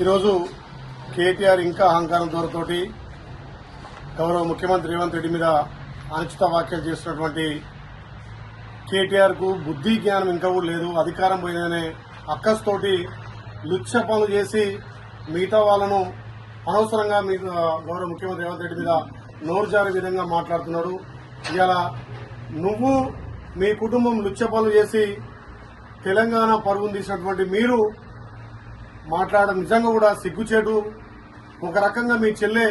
ఈరోజు కేటీఆర్ ఇంకా అహంకారం దూరతోటి గౌరవ ముఖ్యమంత్రి రేవంత్ రెడ్డి మీద అనుచిత వ్యాఖ్యలు చేస్తున్నటువంటి కేటీఆర్ కు బుద్ధి జ్ఞానం ఇంకా కూడా లేదు. అధికారం పోయిందనే అక్కస్తోటి లుచ్చ పనులు చేసి మిగతా వాళ్ళను అనవసరంగా గౌరవ ముఖ్యమంత్రి రేవంత్ రెడ్డి మీద నోరు జారే విధంగా మాట్లాడుతున్నాడు. ఇలా నువ్వు మీ కుటుంబం లుచ్చ పనులు చేసి తెలంగాణ పరుగును తీసినటువంటి మీరు మాట్లాడడం నిజంగా కూడా సిగ్గుచేటు. ఒక రకంగా మీ చెల్లె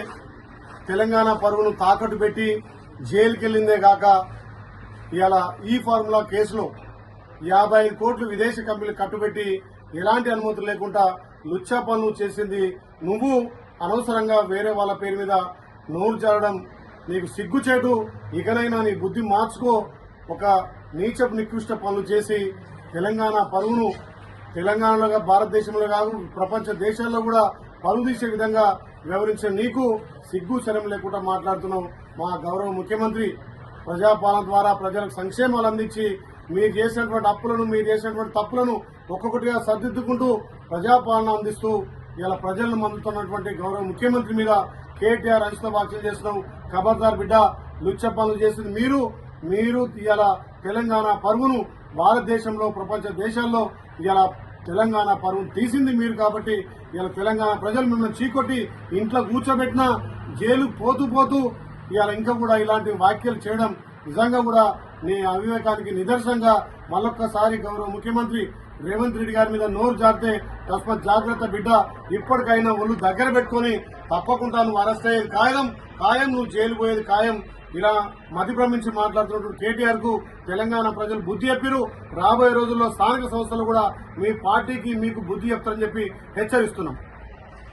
తెలంగాణ పరుగును తాకట్టు పెట్టి జైలుకి వెళ్లిందే కాక ఇవాళ ఈ ఫార్ములా కేసులో 55 కోట్లు విదేశీ కంపెనీలు కట్టుబెట్టి ఎలాంటి అనుమతులు లేకుండా లుచ్చా పనులు చేసింది నువ్వు. అనవసరంగా వేరే వాళ్ళ పేరు మీద నోరు జారడం నీకు సిగ్గుచేటు. ఇకనైనా నీ బుద్ధి మార్చుకో. ఒక నీచపు నికృష్ట పనులు చేసి తెలంగాణ పరుగును తెలంగాణలో భారతదేశంలో కాదు ప్రపంచ దేశాల్లో కూడా పరుగు తీసే విధంగా వ్యవహరించిన నీకు సిగ్గు శరం లేకుండా మాట్లాడుతున్నావు. మా గౌరవ ముఖ్యమంత్రి ప్రజాపాలన ద్వారా ప్రజలకు సంక్షేమాలు అందించి మీరు చేసినటువంటి అప్పులను మీరు చేసినటువంటి తప్పులను ఒక్కొక్కటిగా సర్దిద్దుకుంటూ ప్రజాపాలన అందిస్తూ ఇలా ప్రజలను మందుతున్నటువంటి గౌరవ ముఖ్యమంత్రి మీద కేటీఆర్ అనుచిత వ్యాఖ్యలు చేస్తున్నావు. ఖబర్దార్ బిడ్డ, లుచ్చ పనులు చేసింది మీరు ఇలా తెలంగాణ పరుగును భారతదేశంలో ప్రపంచ దేశాల్లో ఇలా తెలంగాణ పరువును తీసింది మీరు. కాబట్టి ఇలా తెలంగాణ ప్రజలు మిమ్మల్ని చీకొట్టి ఇంట్లో కూర్చోబెట్టినా జైలు పోతూ ఇవాళ ఇంకా కూడా ఇలాంటి వ్యాఖ్యలు చేయడం నిజంగా కూడా నీ అవివేకానికి నిదర్శనంగా మళ్ళొక్కసారి గౌరవ ముఖ్యమంత్రి రేవంత్ రెడ్డి గారి మీద నోరు జారితే తస్మత్ జాగ్రత్త బిడ్డ. ఇప్పటికైనా ఒళ్ళు దగ్గర పెట్టుకుని తప్పకుండా నువ్వు అరెస్ట్ అయ్యేది ఖాయం, నువ్వు జైలు పోయేది ఖాయం. ఇలా మతి భ్రమించి మాట్లాడుతున్నటువంటి కేటీఆర్ కు తెలంగాణ ప్రజలు బుద్ధి చెప్పిరు. రాబోయే రోజుల్లో స్థానిక సంస్థలు కూడా మీ పార్టీకి మీకు బుద్ధి చెప్తారని చెప్పి హెచ్చరిస్తున్నాం.